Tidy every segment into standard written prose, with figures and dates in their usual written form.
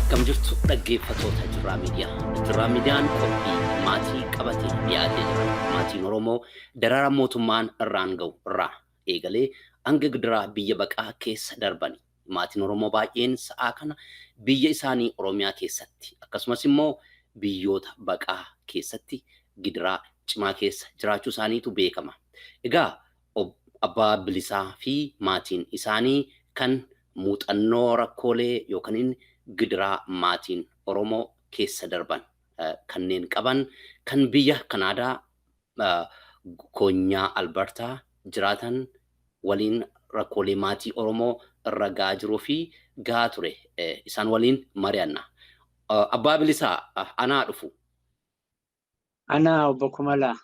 Akkam jirtu dhaggeeffattoota Jirra Median. Jirra Median qophii maatii qabatee dhiyaatee jira. Maatiin Oromoo darara mootummaan irraan ga'u irraa eegalee hanga gidiraa biyya baqaa keessa darbani. Maatiin Oromoo baay'een sa'aa kana biyya isaanii Oromiyaa keessatti akkasumas immoo biyyoota baqaa keessatti gidiraa cimaa keessa jiraachuu isaaniitu beekama. Egaa Abbaa Bilisaa fi maatiin isaanii kan muuxannoo rakkoolee yookaan gidiraa maatiin Oromoo keessa darban kanneen qaban kan biyya Canada konyaa Alberta jiraatan waliin rakkoolee maatii Oromoo irra gahaa jiruu fi gahaa ture isaan waliin mari'anna. Abbaa Bilisaa anaa dhufu. Ana obbo Kumala.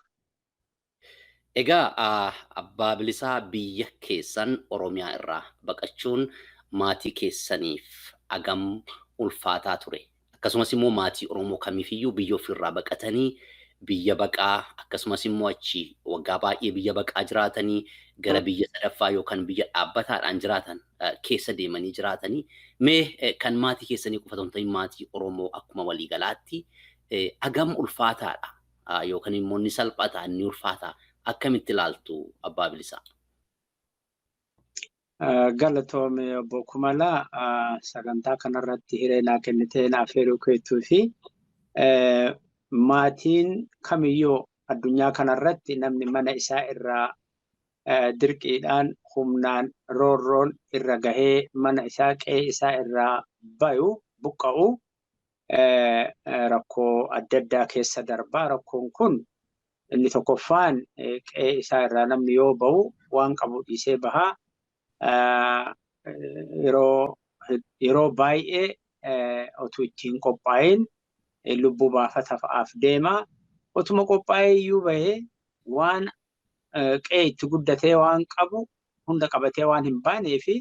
Egaa Abbaa Bilisaa biyya keessan Oromiyaa irraa baqachuun maatii keessaniif agam ulfaataa ture. Akkasumas immoo maatii Oromoo kamiifiyyuu biyya ofirraa baqatanii biyya baqaa akkasumas immoo achi waggaa baay'ee biyya baqaa jiraatanii gara biyya sadaffaa yookaan biyya dhaabbataadhaan jiraatan keessa deemanii jiraatanii mee kan maatii keessanii qofatamtanii maatii Oromoo akkuma waliigalaatti agam ulfaataadha yookaan immoo ni salphataa ni ulfaataa akkamitti ilaaltu Abbaa Bilisaa? Galatoome obbo Kumala sagantaa kanarratti hireenaa kennitee naaf heeruu keetuu fi maatiin kamiyyuu addunyaa kanarratti namni mana isaa irraa dirqiidhaan humnaan roorroon irra gahee mana isaa qe'ee isaa irraa bayu buqqa'u rakkoo adda addaa keessa darbaa. Rakkoon kun inni tokkoffaan qe'ee isaa irraa namni yoo bahu waan qabu dhiisee bahaa. Yeroo baay'ee otuu ittiin qophaa'in lubbuu baafata fa'aaf deema. Otuma qophaa'ee iyyuu bahee waan qe'ee itti guddatee waan qabu hunda qabatee waan hin baanee fi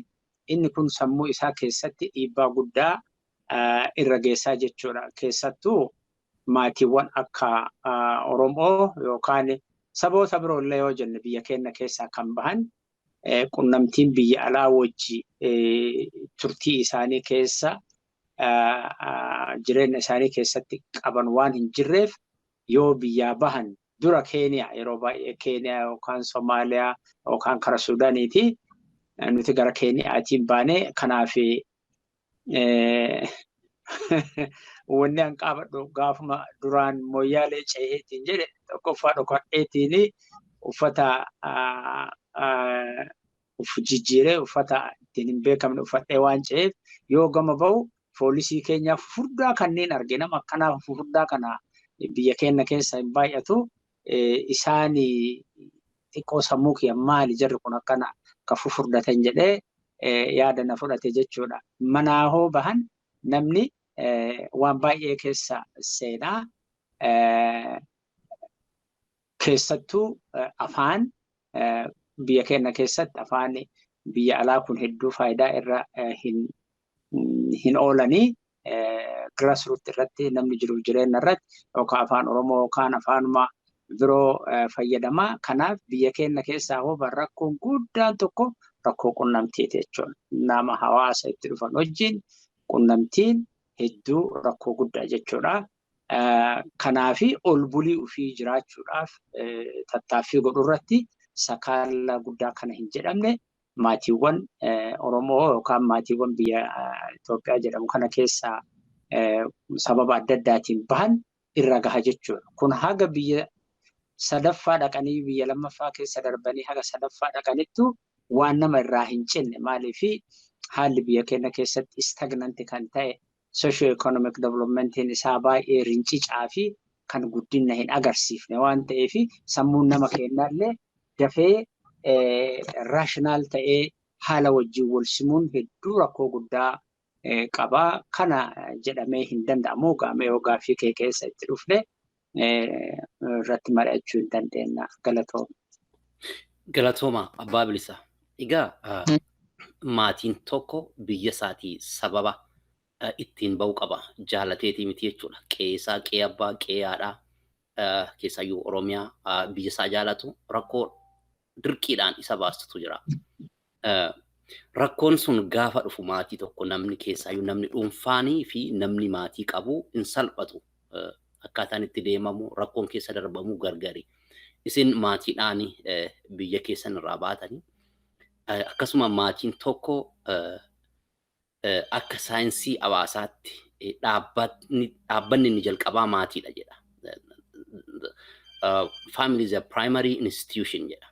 inni kun sammuu isaa keessatti dhiibbaa guddaa irra geessaa jechuudha. Keessattuu maatiiwwan akka Oromoo yookaan saboota biroollee yoo jenne biyya keenya keessaa kan bahan qunnamtiin biyya alaa wajji turtii isaanii keessa jireenya isaanii keessatti qaban waan hin jirreef yoo biyyaa bahan dura Keeniyaa yeroo baay'ee Keeniyaa yookaan Somaaliyaa yookaan kara Suudaaniiti nuti gara Keeniyaatiin baanee kanaaf wanni an qabadhu gaafuma duraan moyyaalee ce'eetiin jedhe tokkoffaa dhokadheetiin uffata jijjiiree uffata ittiin hin beekamne uffadhee waan ce'eef yoo gama bahu poolisii keenyaaf furdaa kanneen argina. Akkanaaf furdaa kana biyya keenya keessa hin baay'atu. Isaan xiqqoo sammuu kiyya maali jarri kun akkana ka furdatan jedhee yaada na fudhate jechuudha. Manaa hoo bahan namni waan baay'ee keessa seenaa keessattuu afaan biyya keenya keessatti afaan biyya alaa kun hedduu faayidaa irra hin oolanii grassroots irratti namni jiruuf jireenya irratti yookaan afaan Oromoo yookaan afaanuma biroo fayyadamaa. Kanaaf biyya keenya keessaa hoo rakkoon guddaan tokko rakkoo qunnamtiiti jechuudha. Nama hawaasa itti dhufan wajjin qunnamtiin hedduu rakkoo guddaa jechuudha. Kanaafi ol bulii ofii jiraachuudhaaf tattaaffii godhu irratti sakaala guddaa kana hin jedhamne maatiiwwan Oromoo yookaan maatiiwwan biyya Itoophiyaa jedhamu kana keessaa sababa adda addaatiin bahan irra gaha jechuudha. Kun haga biyya sadaffaa dhaqanii biyya lammaffaa keessa darbanii haga sadaffaa dhaqanittu waan nama irraa hin cinne maaliifi haalli biyya keenya keessatti stagnanti kan ta'e socio-economic developmentiin isaa baay'ee rincicaa fi kan guddina hin agarsiifne waan ta'eef sammuun nama keenyaallee dafee raashinaal ta'ee haala wajjin wal simuun hedduu rakkoo guddaa qabaa. Kana jedhamee hin danda'amu. Gaamee yoo gaaffii kee keessa itti dhufne irratti mari'achuu hin dandeenya. Galatooma. Galatooma Abbaa Bilisaa. Egaa maatiin tokko biyya isaatii sababa ittiin ba'u qaba. Jaalateetii miti jechuudha. Qe'ee qe'ee abbaa qe'ee haadhaa keessayyuu Oromiyaa biyya isaa jaalatu rakkoo dirqiidhaan isa baastutu jira. Rakkoon sun gaafa dhufu maatii tokko namni keessaayyuu namni dhuunfaanii fi namni maatii qabu hin salphatu. Akkaataan itti deemamu rakkoon keessa darbamu gargari. Isin maatiidhaan biyya keessan irraa baatanii akkasuma maatiin tokko akka saayinsii hawaasaatti dhaabbanni inni jalqabaa maatiidha jedha. Family is a primary institution jedha.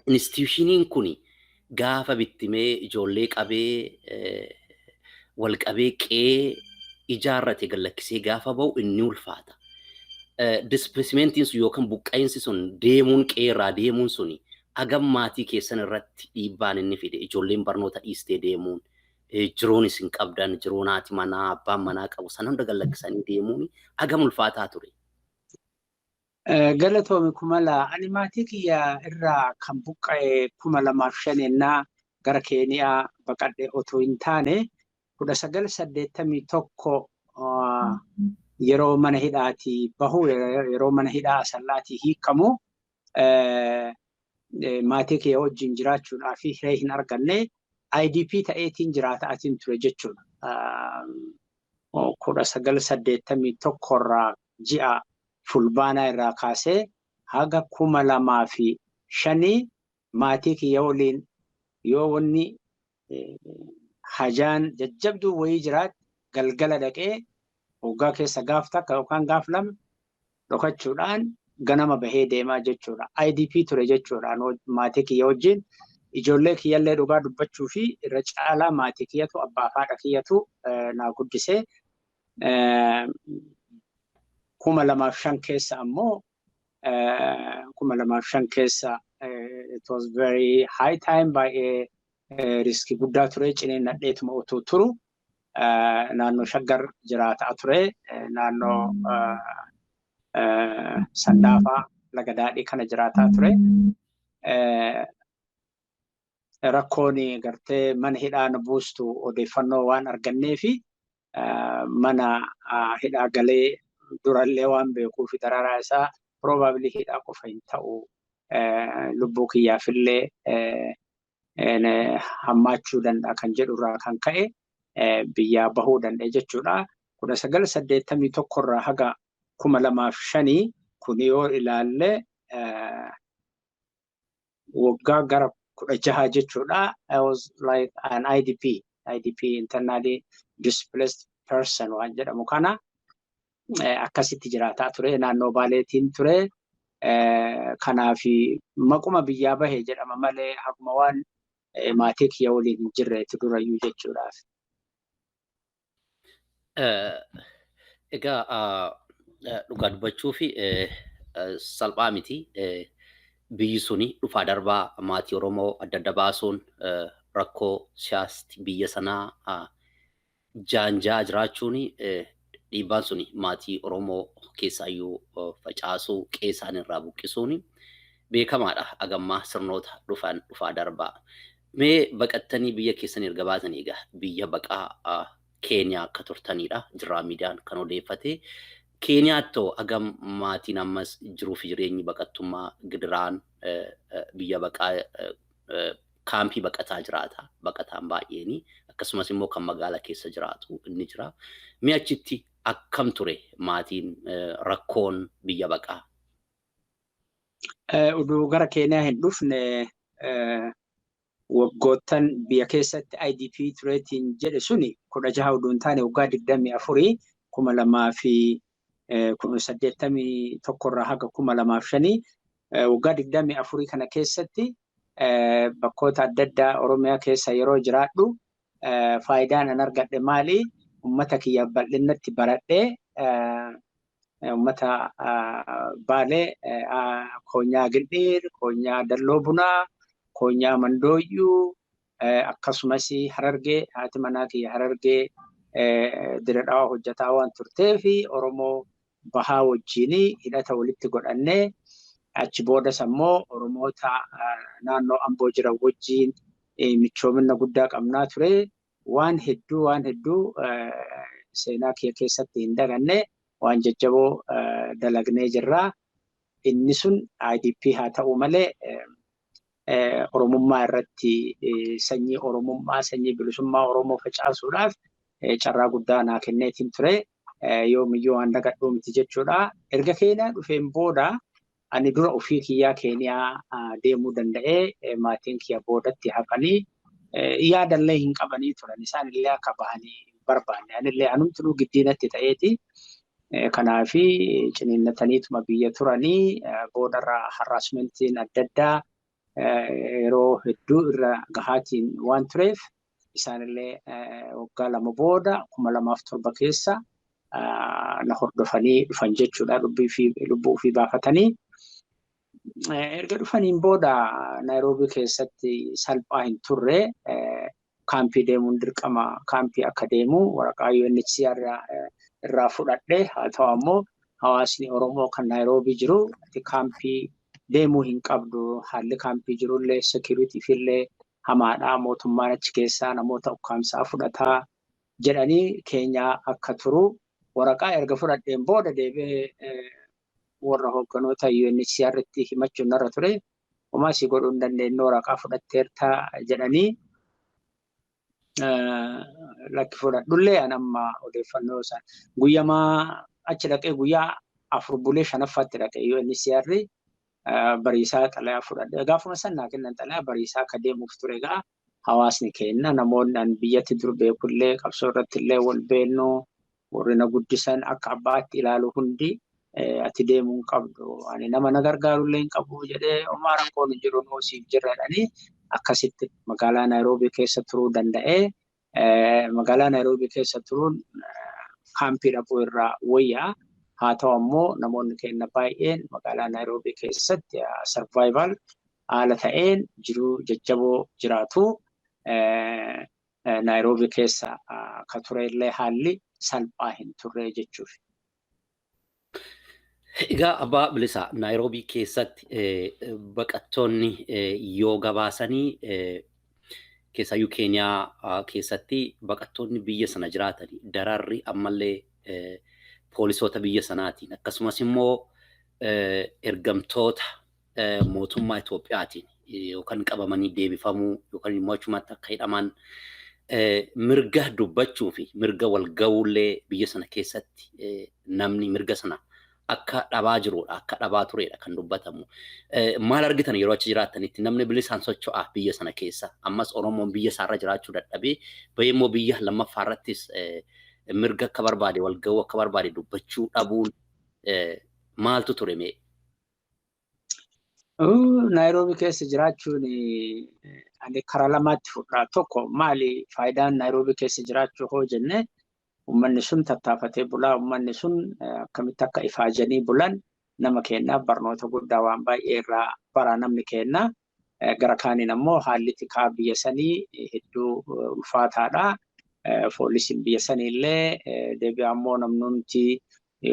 Institutioniin kuni gaafa bittimee ijoollee qabee wal qabee qe'ee ijaarrate gallakkisee gaafa ba'u inni ulfaata. Displacementiiin sun yookaan buqqa'insi sun deemuun qe'ee irraa deemuun suni hagam maatii keessan irratti dhiibbaan inni fide ijoolleen barnoota dhiistee deemuun jiruun isin qabdan jiruun haati manaa abbaan manaa qabu san hunda gallakkisanii deemuun hagam ulfaataa ture. Galatoomi kumala ani maatii kiyya irraa kan buqqa'e 2005 gara Keeniyaa baqadhee otoo hin taane 1981 yeroo mana hidhaatii bahu yeroo mana hidhaa asallaatii hiikamu maatii kiyya wajjin jiraachuudhaa fi hiree hin arganne IDP ta'eetiin jiraataatiin ture jechuudha. 1981 irraa ji'a fulbaanaa irraa kaasee haga 2005 maatii kiyya waliin yoo wanni hajaan jajjabduu wayii jiraat galgala dhaqee hoggaa keessa gaaf takka yookaan gaaf lama dhokachuudhaan ganama bahee deemaa jechuudha. IDP ture jechuudha maatii kiyya wajjin ijoollee kiyyallee dhugaa dubbachuu fi irra caalaa maatii kiyyatu abbaa fi haadha kiyyatu naa guddisee 2005 keessa ammoo 2005 keessa it was very high time baay'ee riskii guddaa ture cineen nadheetuma otoo turu naannoo Shaggar jiraataa ture naannoo Sandaafaa laga daadhii kana jiraataa ture rakkoon gartee mana hidhaan buustu odeeffannoo waan argannee fi mana hidhaa galee durallee waan beekuu fi daraaraa isaa probably hidhaa qofa hin ta'u lubbuu kiyyaafillee hammaachuu danda'a kan jedhurraa kan ka'e biyyaa bahuu danda'e jechuudha. 1981 irraa haga 2005 kun yoo ilaalle waggaa gara 16 jechuudha. I was like an IDP internally displaced person waan jedhamu kana akkasitti jiraataa ture naannoo Baaleetiin ture. Kanaaf maquma biyyaa bahee jedhama malee akkuma waan maatii kiyya waliin hin jirreetti durayyuu jechuudhaaf. Egaa dhugaa dubbachuu fi salphaa miti. Biyyi suni dhufaa darbaa maatii Oromoo adda adda baasuun rakkoo siyaasti biyya sanaa jaanjaa jiraachuun dhiibbaan suni maatii Oromoo keessaayyuu facaasuu qe'ee irraa buqqisuun beekamaadha. Agammaa sirnoota dhufaa darbaa. Mee baqattanii biyya keessan erga baatanii egaa biyya baqaa Keeniyaa akka turtanidha. Jirra Midiyaan kan odeeffate. Keeniyaatti agam maatiin ammas jiruu fi jireenyi baqattummaa gidiraan biyya baqaa kaampii baqataa jiraata. Baqataan baay'eeni akkasumas immoo kan magaala keessa jiraatu inni jira. Mee achitti akkam ture maatiin rakkoon biyya baqaa? Uduu gara Keeniyaa hin dhufne waggoottan biyya keessatti IDP tureetiin jedhe suni 16 uduun taane waggaa 24 2081 irraa haga 2005 waggaa 24 kana keessatti bakkoota adda addaa Oromiyaa keessa yeroo jiraadhu faayidaan an argadhe maali? Ummata kiyya bal'inatti baradhee ummata Baalee Koonyaa Gildhiir, Koonyaa Dalloo Bunaa, Koonyaa Mandooyyuu akkasumas Harargee haati manaa kiyya Harargee Diradhaa hojjetaa waan turtee fi Oromoo bahaa wajjin hidhata walitti godhannee achi boodas ammoo Oromoota naannoo Amboo jiran wajjin michoomina guddaa qabnaa ture. Waan hedduu seenaa kiyya keessatti hin daganne waan jajjaboo dalagnee jirra. Inni sun IDP haa ta'u malee Oromummaa irratti sanyii Oromummaa sanyii bilisummaa Oromoo facaasuudhaaf carraa guddaa naa kenneetiin ture. Yoomiyyuu waan dagadhuu miti jechuudha. Erga Keeniyaa dhufeen booda ani dura ofii kiyyaa Keeniyaa deemuu danda'ee maatiin kiyya boodatti hafanii yaadallee hin qabanii turan. Isaan illee akka bahanii barbaanne. Anillee anumtuu giddiinatti ta'eeti. Kanaafi ciniinnataniituma biyya turanii boodarraa haraasmentiin adda addaa yeroo hedduu irra gahaatiin waan tureef isaanillee waggaa 2 booda 2007 keessa na hordofanii dhufan jechuudha. Lubbuu fi baafatanii. Erga dhufaniin booda Naayiroobii keessatti salphaa hin turre kaampii deemuun dirqama kaampii akka deemu waraqaa UNHCR irraa fudhadhe. Haa ta'u ammoo hawaasni Oromoo kan Naayiroobii jiru kaampii deemuu hin qabdu. Haalli kaampii jirullee securityfillee hamaadha. Mootummaan achi keessaa namoota ukkaamsaa fudhataa jedhanii Keenyaa akka turu waraqaa erga fudhadheen booda deebi'ee warra hogganoota UNHCR itti himachuun narra ture. Homaa si godhuu hin dandeenye waraqaa fudhatteerta jedhanii lakki fudhadhullee anamma odeeffannoo isaan guyyamaa achi dhaqee guyyaa 4 bulee 5ffaatti dhaqee UNHCR bariisaa xalayaa fudhadhe. Gaafuma sannaa kennan xalayaa bariisaa akka deemuuf ture egaa hawaasni kenna namoonni an biyyatti dur beekullee qabsoo irratti illee wal beelnu warri na guddisan akka abbaatti ilaalu hundi ati deemuu hin qabdu. Ani nama na gargaarullee hin qabu jedhee homaa rakkoon hin jiru noosiif jirradhanii akkasitti magaalaa Naayiroobii keessa turuu danda'ee. Magaalaa Naayiroobii keessa turuun kaampii dhaquu irraa wayyaa. Haa ta'u ammoo namoonni keenya baay'een magaalaa Naayiroobii keessatti survival haala ta'een jiruu jajjaboo jiraatu. Naayiroobii keessa ka turellee haalli salphaa hin turre jechuudha. Egaa Abbaa Bilisaa Naayiroobii keessatti baqattoonni yoo gabaasanii keessaayyuu Keeniyaa keessatti baqattoonni biyya sana jiraatanii dararri ammallee poolisoota biyya sanaatiin akkasumas immoo ergamtoota mootummaa Itoophiyaatiin yookaan qabamanii deebifamuu yookaan immoo achumatti akka hidhaman mirga dubbachuu fi mirga wal ga'uullee biyya sana keessatti namni mirga sana akka dhabaa jirudha akka dhabaa turedha kan dubbatamu. Maal argitan yeroo achi jiraatanitti namni bilisaan socho'aa biyya sana keessa ammas Oromoon biyya isaarra jiraachuu dadhabee bahee immoo biyya lammaffaa irrattis mirga akka barbaade wal ga'uu akka barbaade dubbachuu dhabuun maaltu ture mee? Naayiroobii keessa jiraachuun ani karaa lamaatti fudhaa. Tokko maali faayidaan Naayiroobii keessa jiraachuu hoo jenne ummanni sun tattaafatee bulaa. Ummanni sun akkamitti akka ifaajanii bulan nama keenyaaf barnoota guddaa waan baay'ee irraa bara namni keenya. Gara kaaniin ammoo haalli tikaa biyya sanii hedduu ulfaataadha. Poolisiin biyya sanii illee deebi'aa ammoo namnumti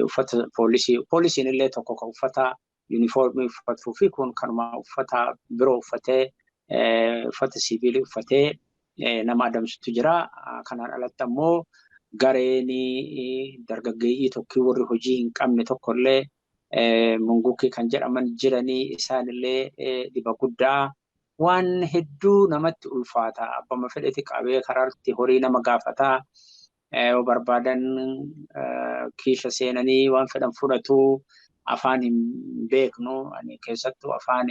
uffata poolisiin illee tokko kan uffata uniformii uffatuu fi kun kanuma uffata biroo uffatee uffata siviilii uffatee nama adamsutu jira. Kanaan alatti ammoo gareen dargaggeeyyii tokkii warri hojii hin qabne tokkollee mungukkii kan jedhaman jiranii isaanillee dhiba guddaa waan hedduu namatti ulfaata. Abbama fedheti qabee karaatti horii nama gaafataa yoo barbaadan kiisha seenanii waan fedhan fudhatu. Afaan hin beeknu ani keessattuu afaan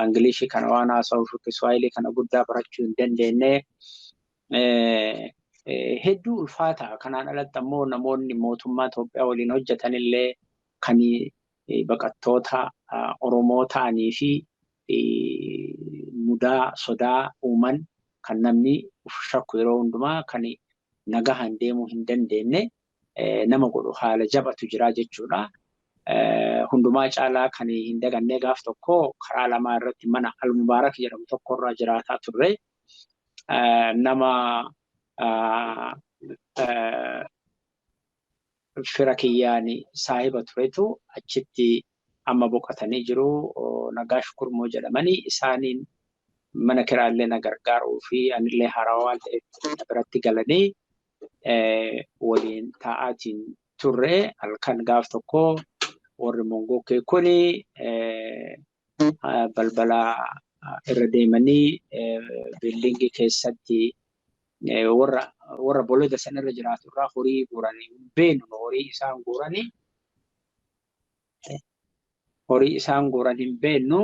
Ingilishii kana waan haasa'uuf Kiswaahilii kana guddaa barachuu hin dandeenye. Hedduu ulfaata. Kanaan alatti ammoo namoonni mootummaa Itoophiyaa waliin hojjetanillee kan baqattoota Oromoo ta'anii fi mudaa sodaa uuman kan namni shakku yeroo hundumaa kan nagahaan deemuu hin dandeenye nama godhu haala jabatu jira jechuudha. Hundumaa caalaa kan hin dagannee gaaf tokko karaa lamaa irratti mana Al-Mubaarak jedhamu tokko irraa jiraataa turre. Nama fira kiyyaani saahiba turetu achitti amma boqotanii jiru. Nagaa Shukurmoo jedhamanii isaaniin mana kiraallee na gargaaruu fi anillee haaraa waan ta'eef biratti galanii waliin taa'aatiin turre. Halkan gaaf tokko warri mungukkii kuni balbala irra deemanii biildingii keessatti warra boloda sanarra jiraatu irraa horii guuranii beenu horii isaan guuranii beenu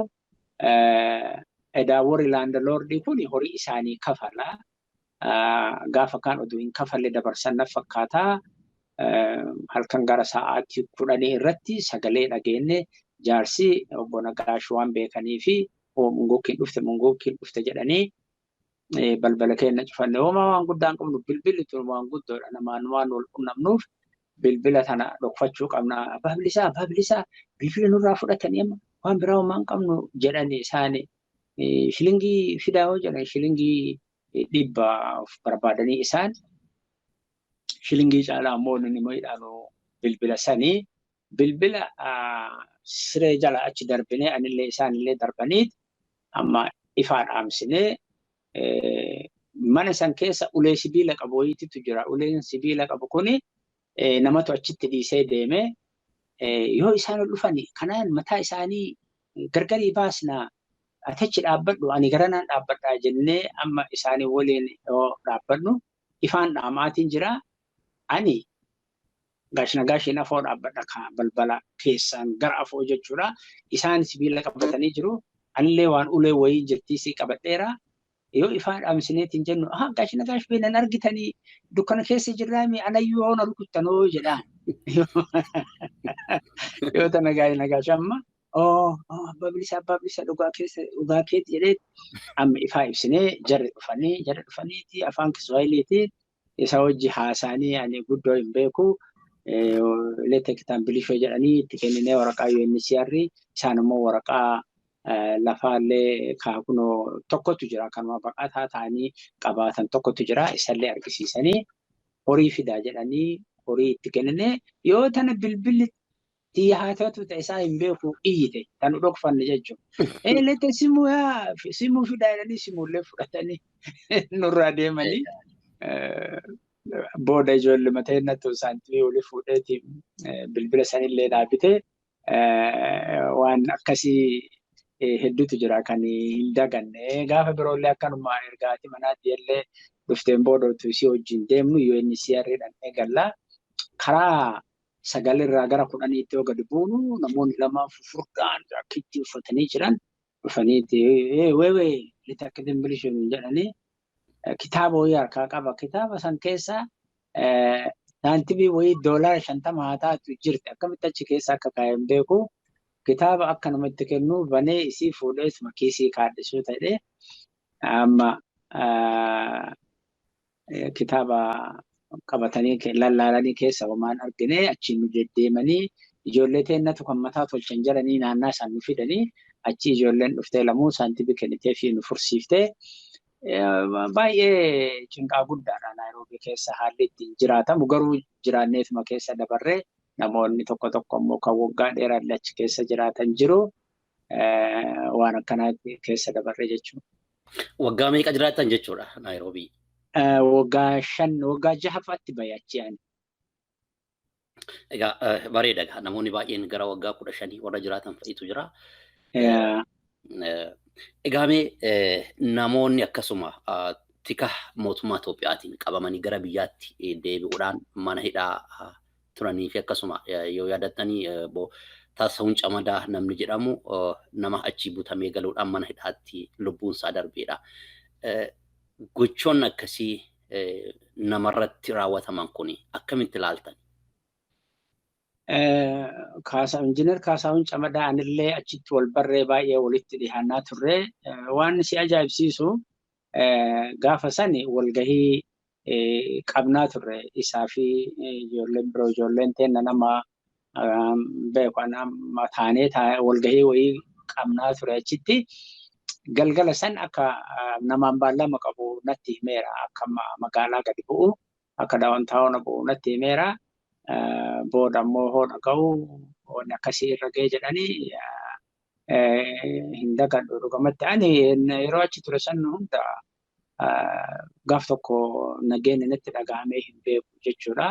edaa warri laandaloordii kun horii isaanii kafala gaafa kaan oduu hin kafalle dabarsan na fakkaataa halkan gara sa'aatii 10 irratti sagalee dhageenye jaarsi obbo Nagaash waan beekanii fi mungookiin dhufte jedhanii balbala keenya cufanne waan guddaan qabnu bilbilli tun waan guddoodha namaan waan wal qunnamnuuf bilbila tana dhokfachuu qabna Abbaa Bilisaa bilbila nurraa fudhatanii amma waan biraa waan qabnu jedhanii isaanii shilingii fidaa jedhan shilingii 100 barbaadanii isaan shilingii caalaa ammoo inni mo'idhaanu bilbila sanii bilbila siree jala achi darbinee anillee isaanillee darbaniit amma ifaan dhaamsinee mana san keessa ulee sibiila qabu wayiitu jira. Uleen sibiila qabu kuni namatu achitti dhiisee deeme yoo isaan dhufani kanaan mataa isaanii gargarii baasnaa achi dhaabbadhu ani garanaan dhaabbadhaa jennee amma isaanii waliin yoo dhaabbadhu ifaan dhaamaatiin jira. Ani gaashin afoo dhaabbadha balbala keessaan gara afoo jechuudha. Isaan sibiila qabatanii jiru. Anillee waan ulee wayii jirtiisii qabadheera. Yoo ifaan dhaamsineetiin jennu gaash beenan argitanii dukkana keessa jirraami anayyuu hoona rukuttanoo jedhaan. Yoo tana nagaash amma Abbaa Bilisaa dhugaa keetti jedhee amma ifaa ibsinee jarri dhufaniiti afaan Kiswaahiliitiin isa wajji haasaanii ani guddoo hin beeku leetta kitaan bilishoo jedhanii itti kenninee waraqaa UNHCR isaan immoo waraqaa lafaallee kaakunoo tokkotu jira kanuma baqataa ta'anii qabaatan tokkotu jira isallee argisiisanii horii fidaa jedhanii horii itti kenninee yoo tana bilbilli xiyyaatatu ta'e isaa hin beeku iyyite tan dhokfanne jechuudha. Leetta simuu fidaa jedhanii simuullee fudhatanii nurraa deemanii booda ijoollee mataa innattuu saantimii olii fuudheeti bilbila sanillee dhaabite waan akkasii hedduutu jira kan hin daganne gaafa biroollee akkanuma ergaati manaatti illee dhufteen boodootu isii wajjin deemnu UNHCR dhannee galla karaa 9 irraa gara 10tti yoo gadi buunu namoonni lama furfurdaan akkitti uffatanii jiran dhufaniiti weewee litakkitin bilishin jedhanii kitaaba wayii harkaa qaba kitaaba san keessa saantimii wayii $50 haa taatu jirti akkamitti achi keessa akka kaa'een beeku kitaaba akka namatti kennu banee isii fuudhee makiisii kaadhisuu ta'ee amma kitaaba qabatanii lallaalanii keessa waan argine achiin nu deddeemanii ijoollee teennatu kan mataa tolchan jedhanii naannaa isaan nu fidanii achi ijoolleen dhuftee lamuu saantimii kennitee fi nu fursiiftee baay'ee cinqaa guddaadha Naayiroobii keessa haalli ittiin jiraatamu garuu jiraanneetuma keessa dabarree namoonni tokko immoo kan waggaa dheeraa achi keessa jiraatan jiru waan akkanaa keessa dabarree jechuudha. Waggaa meeqa jiraatan jechuudha Naayiroobii? Waggaa 6 bayachi'an. Egaa bareeda namoonni baay'een gara waggaa 15 warra jiraatan fa'itu jira. Egaa namoonni akkasuma tika mootummaa Itoophiyaatiin qabamanii gara biyyaatti deebi'uudhaan mana hidhaa turanii fi akkasuma yoo yaadattanii taasisuun camadaa namni jedhamu nama achi butamee galuudhaan mana hidhaatti lubbuun isaa darbeedha. Gochoonni akkasii namarratti raawwataman kuni akkamitti ilaaltan? Injiinar Kaasaawun Camadaa anillee achitti wal barree baay'ee walitti dhiyaannaa turre waan si ajaa'ibsiisu gaafa sani walgahii qabnaa turre isaa fi ijoolleen biroo ijoolleen teenna nama beeku nama taanee walgahii wayii qabnaa ture achitti galgala san akka namaan baallama qabu natti himeera akka magaalaa gadi bu'u akka daawwantaawwan bu'u natti himeera. Booda ammoo hoona ga'u wanni akkasii irra ga'e jedhanii hin dagadhu dhugamatti ani yeroo achi ture san hunda gaaf tokko nageenya natti dhaga'amee hin beeku jechuudha.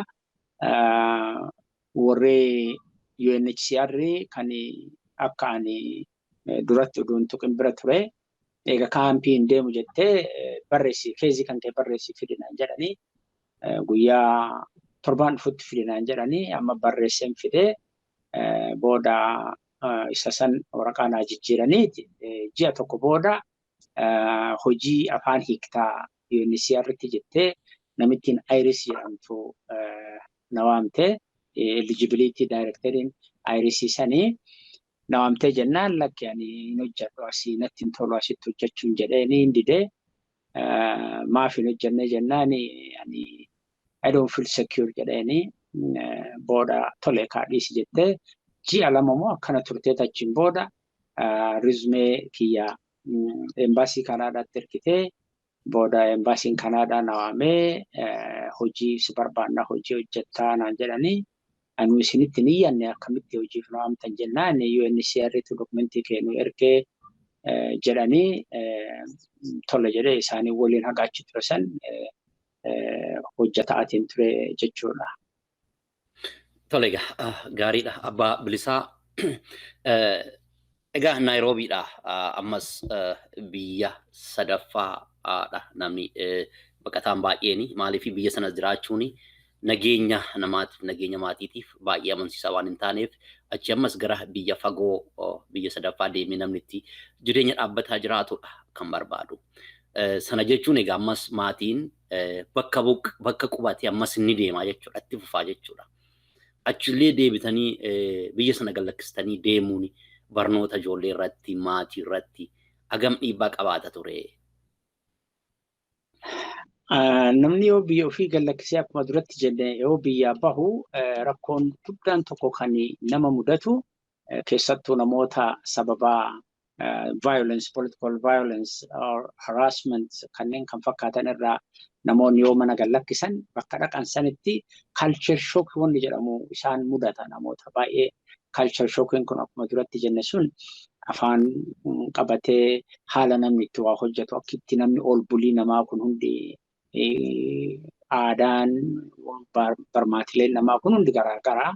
Warri UNHCR kan akka ani duratti oduun tuqin bira ture eega kaampiin deemu jettee barreessi keezii kan ta'e barreessi fidinaan jedhanii guyyaa torbaan dhufutti fidinaan jedhanii amma barreesseen fidee booda isa san waraqaa naa jijjiiraniiti ji'a tokko booda hojii afaan hiiktaa UNHCR'tti jettee namittiin Iris jedhamtu na waamtee eligibility directoriin Iris sanii na waamtee jennaan lakki ani hin hojjedhu asii natti hin tolu asitti hojjechuun jedhee ni didee maaf hin hojjenne jennaan ani I don't feel secure jedheeni booda tole kaadhiisi jettee ji'a lama moo akkana turtee achiin booda resume kiyya embassy Canadaatti ergitee booda embassiin Canada na waamee hojii si barbaanna hojii hojjettaa naan jedhanii anu isinitti ni yanne akkamitti hojiif na waamtan jennaan UNHCR'tti dokumentii kennu ergee jedhanii tole jedhee isaanii waliin hagaachi ture san hojjetaatiin ture jechuudha. Tole egaa gaariidha Abbaa Bilisaa. Egaa Naayiroobiidha ammas biyya sadaffaadha namni baqataan baay'een maaliif biyya sana jiraachuun nageenya namaatiif nageenya maatiitiif baay'ee amansiisaa waan hin taaneef achi ammas gara biyya fagoo biyya sadaffaa deemee namni itti jireenya dhaabbataa jiraatudha kan barbaadu. Sana jechuun egaa ammas maatiin bakka qubatee ammas ni deemaa jechuudha itti fufaa jechuudha. Achillee deebitanii biyya sana gallakkistanii deemuun barnoota ijoollee irratti maatii irratti hagam dhiibbaa qabaata ture. Namni yoo biyya ofii gallakkisee akkuma duratti jenne yoo biyya bahu rakkoon guddaan tokko kan nama mudatu keessattuu namoota sababa violence, political violence or harassment kanneen kan fakkaatan irraa namoonni yoo mana gallakkisan bakka dhaqan sanitti culture shock wanni jedhamu isaan mudata namoota baay'ee. Culture shocking kun akkuma duratti jenne sun afaan qabatee haala namni itti waa hojjetu akkitti namni ol bulii namaa kun hundi aadaan barmaatileen namaa kun hundi garaagaraa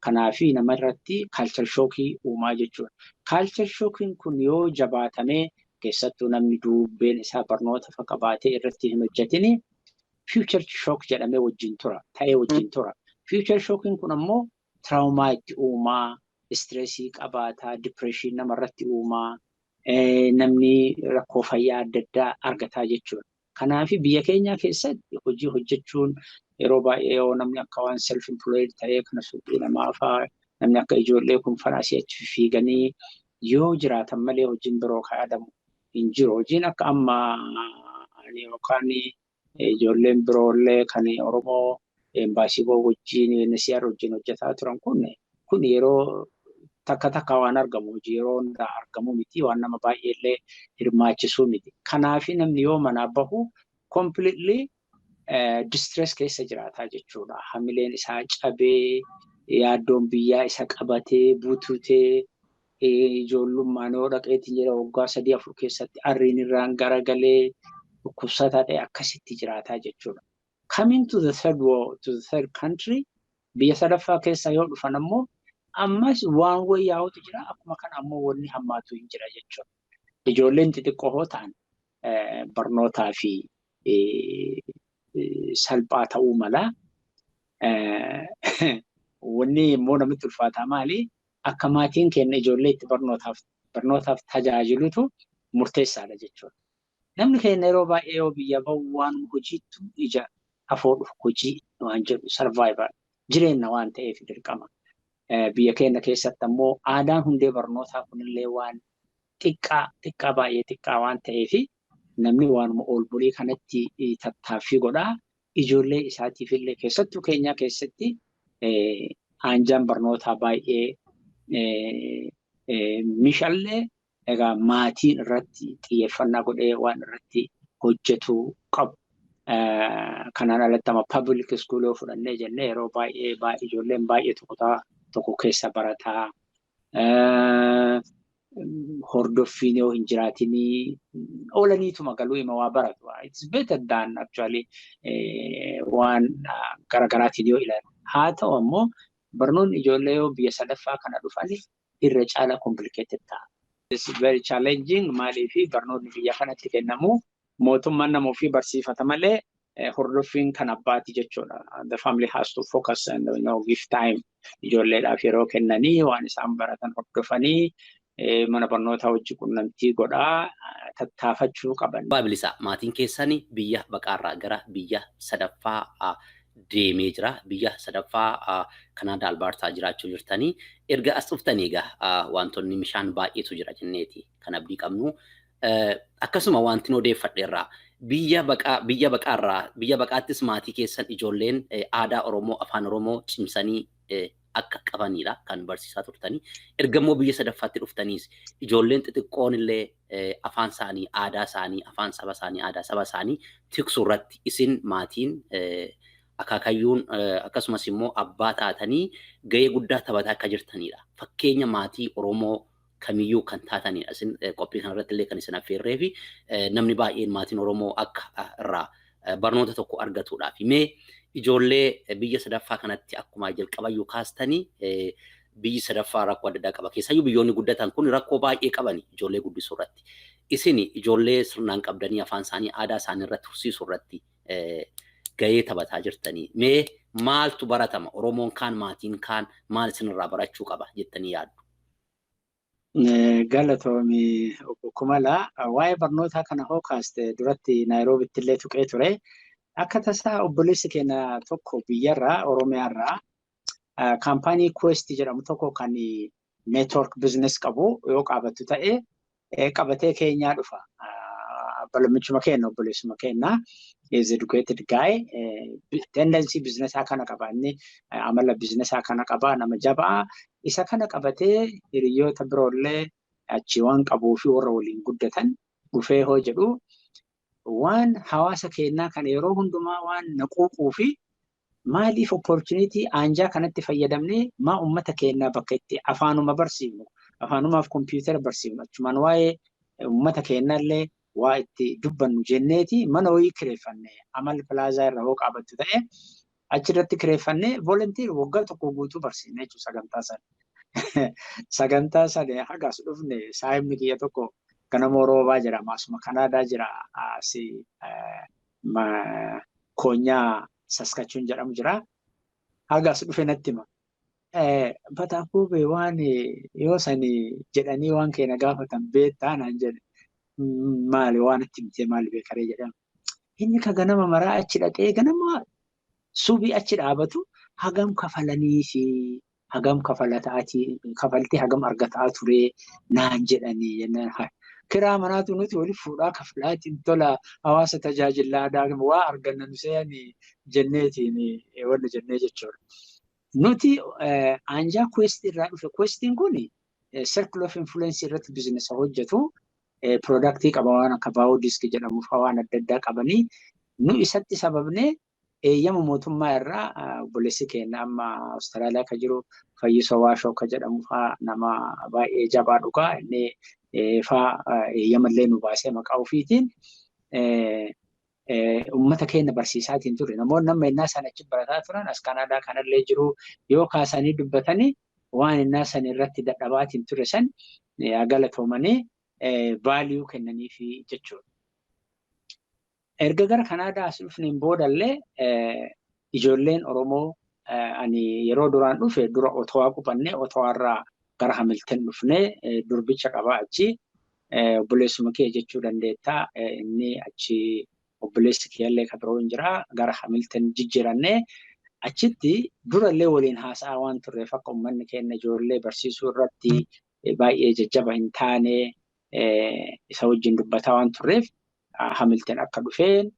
kanaafi nama irratti culture shockii uumaa jechuudha. Culture shocking kun yoo jabaatamee keessattuu namni dubbeen isaa barnoota fa qabaatee irratti hin hojjetini future shock jedhamee wajjin tura ta'ee wajjin tura. Future shocking kun ammoo traumaa itti uumaa, stressii qabaataa, depression namarratti uumaa, namni rakkoo fayyaa adda addaa argataa jechuudha. Kanaaf biyya keenya keessatti hojii hojjechuun yeroo baay'ee yoo namni akka waan self employed ta'ee kana suuqii namaa fa'aa namni akka ijoollee kun faraasii achi fiiganii yoo jiraatan malee hojiin biroo kaa'adamu hin jiru. Hojiin akka amma yookaan ijoolleen biroollee kan Oromoo embassy wajjin UNHCR wajjin hojjetaa turan kun yeroo takka waan argamu hojii yeroo hundaa argamu miti waan nama baay'eellee hirmaachisuu miti. Kanaaf namni yoo manaa bahu completely distress keessa jiraataa jechuudha. Hamileen isaa cabee yaaddoon biyyaa isa qabatee buututee ijoollummaan yoo dhaqeetiin jedha waggaa 3-4 keessatti arriin irraan garagalee dhukkubsataa ta'e akkasitti jiraataa jechuudha. Coming to the third world, to the third country, biyya sadaffaa keessa yoo dhufan ammoo ammas waan wayyaa'utu jira akkuma kana ammoo wanni hammaatu hin jira jechuudha. Ijoolleen xixiqqoo ta'an barnootaa fi salphaa ta'uu mala. Wanni immoo namatti ulfaataa maali? Akka maatiin keenya ijoollee itti barnootaaf tajaajilutu murteessaadha jechuudha. Namni keenya yeroo baay'ee yoo biyya bahu waan hojiitu ija afoo hojii waan jedhu survival jireenya waan ta'eef dirqama. Biyya keenya keessatti ammoo aadaan hundee barnootaa kunillee waan xiqqaa baay'ee xiqqaa waan ta'eef namni waanuma ol bulii kanatti tattaaffii godhaa. Ijoollee isaatiif illee keessattuu keenya keessatti aanjaan barnootaa baay'ee mishallee egaa maatiin irratti xiyyeeffannaa godhee waan irratti hojjetu qabu. Kanaan alatti amma public school yoo fudhannee jennee yeroo baay'ee ijoolleen baay'ee tokko keessa barataa hordoffiin yoo hin jiraatinii oolaniituma galuu hima waa baratu. It's better than actually waan garaagaraatiin yoo ilaalu. Haa ta'u ammoo barnoonni ijoollee yoo biyya sadaffaa kana dhufanii irra caala complicated ta'a. is very challenging. Maalii fi barnoonni biyya kanatti kennamu mootummaan nama ofii barsiifata malee hordoffiin kan abbaati jechuudha. The family has to focus and give time ijoolleedhaaf yeroo kennanii waan isaan baratan hordofanii mana barnootaa hojii qunnamtii godhaa tattaafachuu qaban. Abbaa Bilisaa maatiin keessanii biyya baqaarraa gara biyya sadaffaa deemee jira. Biyya sadaffaa Canada Alberta jiraachuu jirtanii erga as dhuftanii egaa wantoonni mishaan baay'eetu jira jenneeti kan abdii qabnu. Akkasuma wanti odeeffadheerraa biyya baqaattis maatii keessan ijoolleen aadaa Oromoo afaan Oromoo cimsanii akka qabanidha kan barsiisaa turtanii. Ergammoo biyya sadaffaatti dhuftaniis ijoolleen xixiqqoon illee afaan isaanii aadaa isaanii afaan saba isaanii aadaa saba isaanii tiksuu irratti isin maatiin akaakayyuun akkasumas immoo abbaa taatanii gahee guddaa taphataa akka jirtanidha. Fakkeenya maatii Oromoo kamiyyuu kan taatanidha. Isin qophii kanarratti illee kan isin affeerree fi namni baay'een maatiin Oromoo akka irraa barnoota tokko argatuudhaaf. Mee ijoollee biyya sadaffaa kanatti akkuma jalqabayyuu kaastanii biyyi sadaffaa rakkoo adda addaa qaba. Keessayyuu biyyoonni guddatan kun rakkoo baay'ee qabani ijoollee guddisuu irratti. Isin ijoollee sirnaan qabdanii afaan isaanii aadaa isaanii irratti tursiisuu irratti gahee taphataa jirtanii. Mee maaltu baratama? Oromoon kaan maatiin kaan maal isinirraa barachuu qaba jettanii yaaddu? Galatoomii Kumala waa'ee barnootaa kana hoo kaaste duratti Naayiroobitti illee tuqee ture. Akka tasaa obboleessi keenya tokko biyyarraa Oromiyaarraa kaampaanii Quest jedhamu tokko kan network business qabu yoo qabattu ta'e qabatee keenyaa dhufa. Balamichuma keenya obboleessuma keenya is educated guy tendency business kana qaba inni amala business kana qaba nama jabaa isa kana qabatee hiriyoota biroollee achi waan qabuu fi warra waliin guddatan dhufee hoo jedhu waan hawaasa keenyaa kan yeroo hundumaa waan naquuquu fi maaliif opportunity aanjaa kanatti fayyadamnee maa ummata keenyaa bakka itti afaanuma barsiifnu afaanumaaf computer barsiifnu achumaan waa'ee ummata keenyaallee waa itti dubbannu jenneeti mana wayii kireeffanne amal plaazaa irra hoo qabattu ta'e achirratti kireeffanne volunteer waggaa tokko guutuu barsiifne jechuudha sagantaa sana. Sagantaa sana hagaas dhufne saayimni kiyya tokko ganama roobaa jira maasuma Kanaadaa jira si koonyaa Saskachuun jedhamu jira. Hagaas dhufe natti hima. Bataafuu waan yoo sani jedhanii waan keenya gaafatan beektaa naan jedhe. Maali waan itti mitee maali beekaree jedhama. Inni ka ganama maraa achi dhaqee ganama subii achi dhaabatu hagam kafalanii fi hagam kafaltii hagam argataa ture naan jedhanii jennaan. Kiraa manaatu nuti waliif fuudhaa kafalaatiin tola hawaasa tajaajilaa waa arganna nuseeyanii jenneetiin wanna jennee jechuudha. Nuti aanjaa Quest irraa dhufe. Questiin kun circle of influence irratti biizinasa hojjetu. Productii qaba waan akka baawodisk jedhamuuf waan adda addaa qabanii nu isatti sababnee eeyyama mootummaa irraa obboleessi keenya amma Awustiraaliyaa akka jiru Fayyisoo Waashoo akka jedhamu nama baay'ee jabaa dhugaa inni eeyyama illee nu baasee maqaa ofiitiin ummata keenya barsiisaatiin ture. Namoonni amma innaa sana achi barataa turan as Kanaadaa kanallee jiru yoo kaasanii dubbatanii waan innaa sana irratti dadhabaatiin ture san galatoomanii value kennaniifi jechuudha. Erga gara Kanaadaa as dhufneen boodallee ijoolleen Oromoo ani yeroo duraan dhufe dura Otowaa qubannee Otowaarraa gara Hamilton dhufnee durbicha qabaa achi obboleessuma kee jechuu dandeettaa inni achi obboleessi keellee ka biroo hin jira gara Hamilton jijjiirannee achitti durallee waliin haasaa waan turreef akka uummanni keenya ijoollee barsiisuu irratti baay'ee jajjaba hin taane isa wajjin dubbataa waan turreef Hamilton akka dhufeen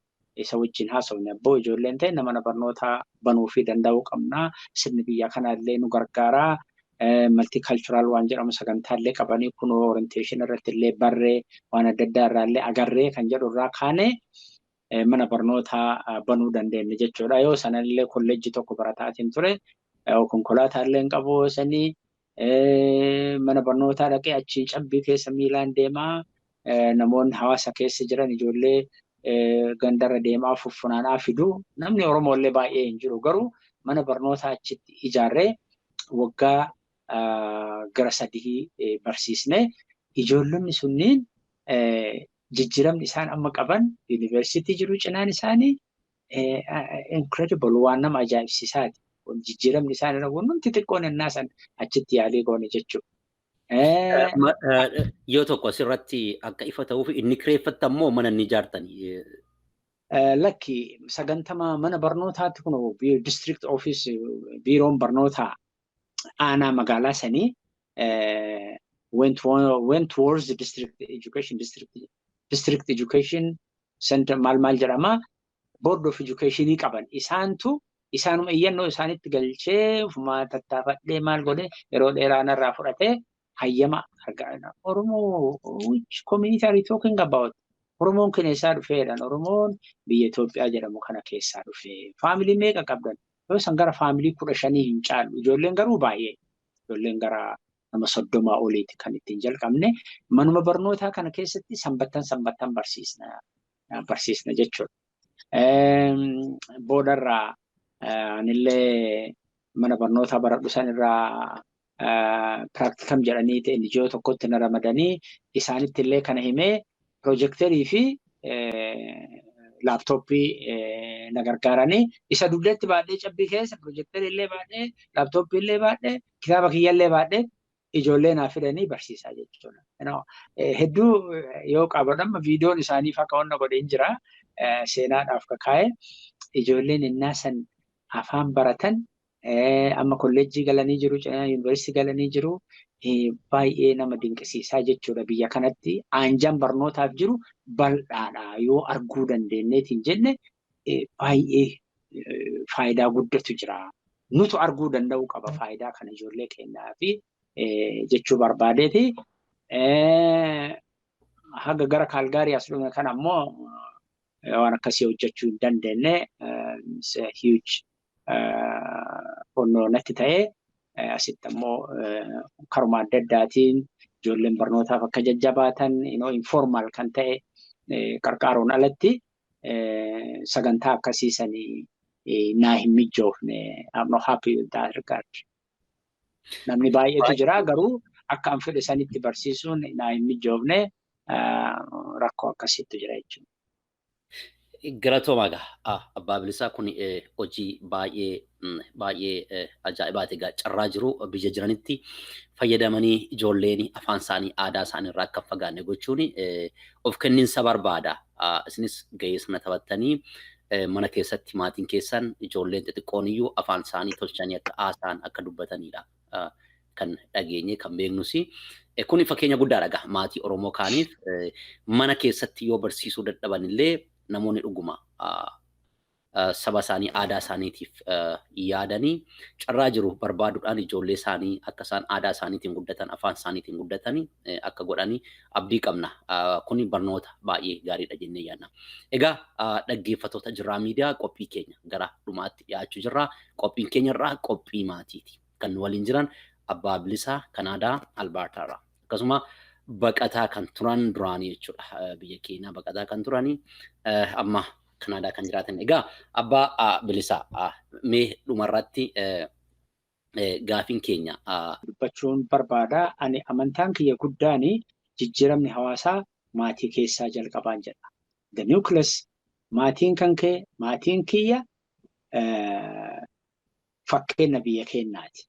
isa wajjin haasofne abboo ijoolleen ta'e mana barnootaa banuu fi danda'uu qabna sirni biyya kanaallee nu gargaaraa multicultural waan jedhamu sagantaallee qabanii kun orientation irratti illee barree waan adda addaa irraallee agarree kan jedhu irraa kaane mana barnootaa banuu dandeenya jechuudha. Yoo sanallee kolleejjii tokko barataatiin ture konkolaataa illee qabu sanii mana barnootaa dhaqee achi cabbii keessa miilaan deemaa namoonni hawaasa keessa jiran ijoollee gandarra deemaa fuffunaanaa fidu namni Oromoo illee baay'ee hin jiru garuu mana barnootaa achitti ijaarree waggaa gara 3 barsiisne ijoollonni sunniin jijjiiramni isaan amma qaban yuunivarsiitii jiru cinaan isaanii incredible waan nama ajaa'ibsiisaati. Jijjiiramni isaan irra wanti xiqqoon innaa san achitti yaalii goone jechuudha. Yoo tokko asirratti akka ifa ta'uuf inni kireeffatta immoo mana inni ijaartanii. Lakki sagantama mana barnootaatti kun district office biiroon barnootaa aanaa magaalaa sanii went towards the district education center maal jedhama board of educationii qaban isaanuma iyyannoo isaanitti galchee ufuma tattaafadhee maal godhe yeroo dheeraa narraa fudhatee hayyama argaa Oromoo which community are you talking about? Oromoon keessaa dhufeedhaan Oromoon biyya Itoophiyaa jedhamu kana keessaa dhufee faamilii meeqa qabdan? Yoo san gara faamilii 15 hin caalu ijoolleen garuu baay'ee ijoolleen gara nama 30 oliiti kan ittiin jalqabne manuma barnootaa kana keessatti sanbattan barsiisna jechuudha. Boodarraa anillee mana barnootaa baradhu sanirraa practicum jedhanii ta'e ijoo tokkotti na ramadanii isaanitti illee kana himee projekterii fi laaptooppii na gargaaranii isa dugdatti baadhee cabbii keessa projekterii illee baadhee laaptooppii illee baadhee kitaaba kiyya illee baadhee ijoollee naaf fidanii barsiisaa jechuudha. Hedduu yoo qaban viidiyoon isaanii akka wanna godheen jira seenaadhaaf kakaa'e ijoolleen innaa san afaan baratan amma kolleejjii galanii jiru yuunivarsiitii galanii jiru baay'ee nama dinqisiisaa jechuudha. Biyya kanatti aanjaan barnootaaf jiru bal'aadha yoo arguu dandeenyeetiin jenne baay'ee faayidaa guddatu jira. Nutu arguu danda'u qaba faayidaa kana ijoollee kennaa fi jechuu barbaadeeti. Haga gara Kaalgaarii as dhume kana ammoo waan akkasii hojjechuu hin dandeenye huge onnoo natti ta'ee asitti ammoo karuma adda addaatiin ijoolleen barnootaaf akka jajjabaatan informal kan ta'e qarqaaruun alatti sagantaa akkasiisanii naa hin mijoofne I'm not happy with that regard. Namni baay'eetu jira garuu akka an fedhe sanitti barsiisuun naa hin mijoofne rakkoo akkasiitu jira jechuudha. Galatooma egaa Abbaa Bilisaa kun hojii baay'ee ajaa'ibaati egaa carraa jiru biyya jiranitti fayyadamanii ijoolleen afaan isaanii aadaa isaanii irraa akka fagaanne gochuun of kenniinsa barbaada. Isinis gahee sana taphattanii mana keessatti maatiin keessan ijoolleen xixiqqoon iyyuu afaan isaanii tolchanii akka haasa'an akka dubbatanidha kan dhageenye kan beeknus. Kun fakkeenya guddaadha egaa maatii Oromoo kaaniif mana keessatti yoo barsiisuu dadhaban illee namoonni dhuguma saba isaanii aadaa isaaniitiif yaadanii carraa jiru barbaaduudhaan ijoollee isaanii akka isaan aadaa isaaniitiin guddatan afaan isaaniitiin guddatanii akka godhanii abdii qabna. Kun barnoota baay'ee gaariidha jennee yaadna. Egaa dhaggeeffattoota Jirra Miidiyaa qophii keenya gara dhumaatti dhiyaachuu jirra. Qophiin keenya irraa qophii maatiiti. Kan waliin jiran Abbaa Bilisaa Kanaadaa Alberta irraa. Akkasuma baqataa kan turan duraanii jechuudha. Biyya keenya baqataa kan turanii amma Kanaadaa kan jiraatan. Egaa Abbaa Bilisaa mee dhumarratti gaafiin keenya dubbachuun barbaada. Ani amantaan kiyya guddaan jijjiiramni hawaasaa maatii keessaa jalqabaan jedha. The nucleus maatiin kan kee maatiin kiyya fakkeenya biyya keenyaati.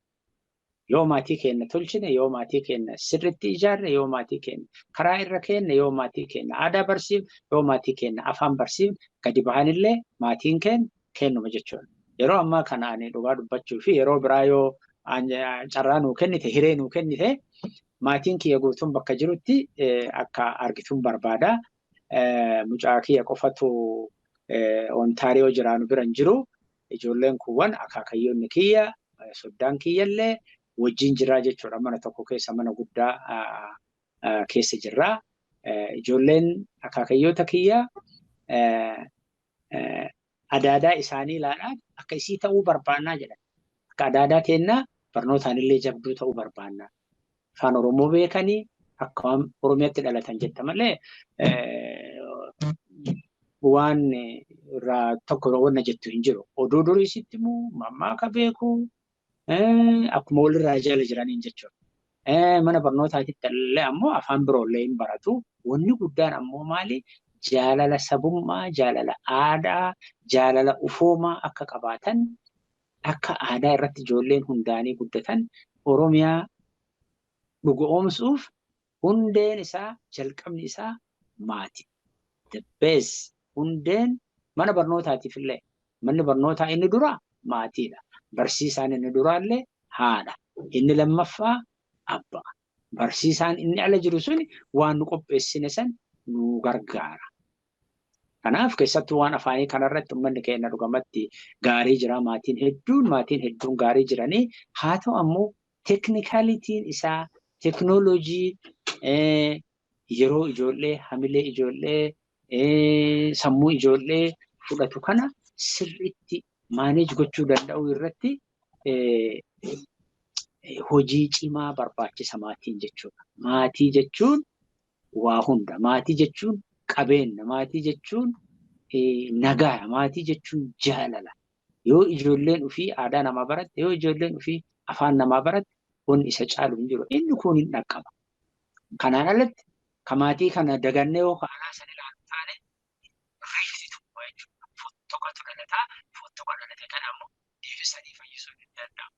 Yoo maatii keenya tolchine, yoo maatii keenya sirriitti ijaarre, yoo maatii keenya karaa irra keenya, yoo maatii keenya aadaa barsiifne, yoo maatii keenya afaan barsiifne, gadi bahanillee maatiin keenya kennuma jechuudha. Yeroo ammaa kana ani dhugaa dubbachuu fi yeroo biraa yoo carraa nuu kennite, hiree nuu kennite, maatiin kiyya guutuun bakka jirutti akka argituun barbaada. Mucaa kiyya qofatu Ontaariyoo jiraanu biran jiru. Ijoolleen kuuwwan akaakayyoonni kiyya, soddaan kiyyallee wajjin jiraa jechuudha. Mana tokko keessa mana guddaa keessa jirraa. Ijoolleen akaakayyoota kiyya adaadaa isaanii ilaalaan akka isii ta'uu barbaannaa jedhan. Akka adaadaa kennaa barnootaan illee jabduu ta'uu barbaannaa. Afaan Oromoo beekanii akka Oromiyaatti dhalatan jetta malee waan irraa tokko wanna jettu hin jiru. Oduu duriisitti immoo mammaaka beeku akkuma walirraa jala jiraniin jechuudha. Mana barnootaatitti illee ammoo afaan biroollee hin baratu. Wanni guddaan ammoo maali? Jaalala sabummaa, jaalala aadaa, jaalala ufoomaa akka qabaatan, akka aadaa irratti ijoolleen hundaanii guddatan Oromiyaa dhugoomsuuf hundeen isaa, jalqabni isaa maatii. The best hundeen mana barnootaatiif illee manni barnootaa inni dura maatiidha. Barsiisaan inni duraallee haadha. Inni lammaffaa abbaa. Barsiisaan inni ala jiru suni waan nu qopheessine san nu gargaara. Kanaaf keessattuu waan afaanii kanarratti uummanni keenya dhugamatti gaarii jira. Maatiin hedduun gaarii jiranii. Haa ta'u ammoo teeknikalitiin isaa teeknooloojii yeroo ijoollee, hamilee ijoollee, sammuu ijoollee fudhatu kana sirriitti maaneej gochuu danda'u irratti hojii cimaa barbaachisa maatiin jechuudha. Maatii jechuun waa hunda. Maatii jechuun qabeenya. Maatii jechuun nagaa. Maatii jechuun jaalala. Yoo ijoolleen ofii aadaa namaa baratte, yoo ijoolleen ofii afaan namaa baratte, wanni isa caalu hin jiru. Inni kun hin dhaqqaba. Kanaan alatti ka maatii kana dagannee yoo alaa san ilaalu taane riifti tokko jechuudha. Fottokatu dhalataa, fottokatu dhalate kana ammoo deebisanii fayyisuun hin danda'amu.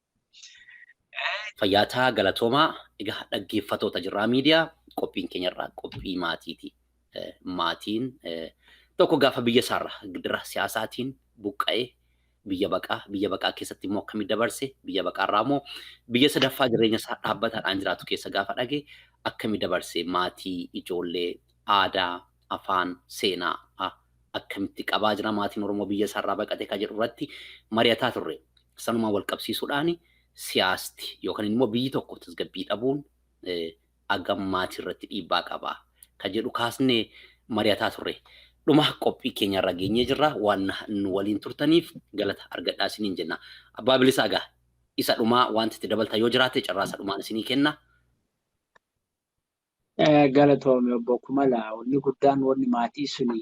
Fayyaataa galatoomaa egaa dhaggeeffatoota Jirra Miidiyaa qophiin keenyarraa qophii maatiiti. Maatiin tokko gaafa biyya isaarraa gidira siyaasaatiin buqqa'ee biyya baqaa keessatti immoo akkamii dabarse biyya baqaarraa immoo biyya sadaffaa jireenya isaa dhaabbataadhaan jiraatu keessa gaafa dhage akkamii dabarse maatii ijoollee aadaa afaan seenaa akkamitti qabaa jira maatiin Oromoo biyya isaarraa baqate kan jedhu irratti mari'ataa turre. Sanuma wal qabsiisuudhaan siyaasti yookaan immoo biyyi tokko tasgabbii dhabuun agam maatii irratti dhiibbaa qabaa kan jedhu kaasnee mari'ataa turre. Dhuma qophii keenyarra geenyee jirra. Waan nu waliin turtaniif galata argadhaa isiniin jenna. Abbaa Bilisaa isa dhumaa wanti itti dabalta yoo jiraate carraasa dhumaan isinii kenna. Galatoome obbo Kumala. Wanni guddaan wanni maatii suni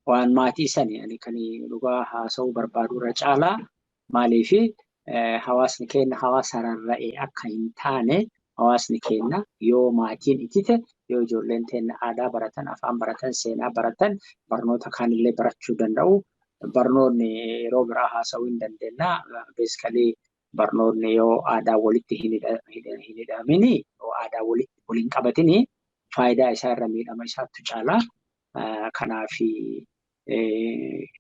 waan maatii sani ani kan dhugaa haasa'uu barbaadu irra caalaa maaliifi hawaasni keenya hawaasa rarra'ee akka hin taane hawaasni keenya yoo maatiin itite yoo ijoolleen teenya aadaa baratan, afaan baratan, seenaa baratan, barnoota kaanillee barachuu danda'u. Barnoonni yeroo biraa haasa'uu hin dandeenya. Beeskalii barnoonni yoo aadaa walitti hin hidhamini, yoo aadaa waliin qabatini faayidaa isaa irra miidhama isaatu caala. Kanaaf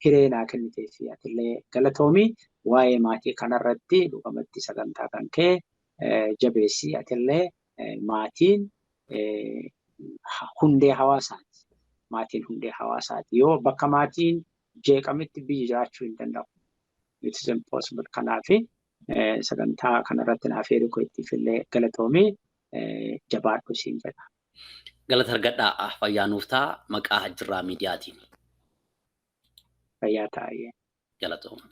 hiree naa kenniteef atillee galatoomii waa'ee maatii kanarratti dhugamatti sagantaa kan kee jabeessii atillee maatiin hundee hawaasaati. Maatiin hundee hawaasaati. Yoo bakka maatiin jeeqametti biyyi jiraachuu hin danda'u. It is impossible. Kanaaf sagantaa kanarratti naaf heeruu ittiif illee galatoomii jabaadhu siin jedha. Galata argadhaa fayyaa nuuf ta'a maqaa Jirra Miidiyaatiin. Fayyaa taa'ee. Galatooma.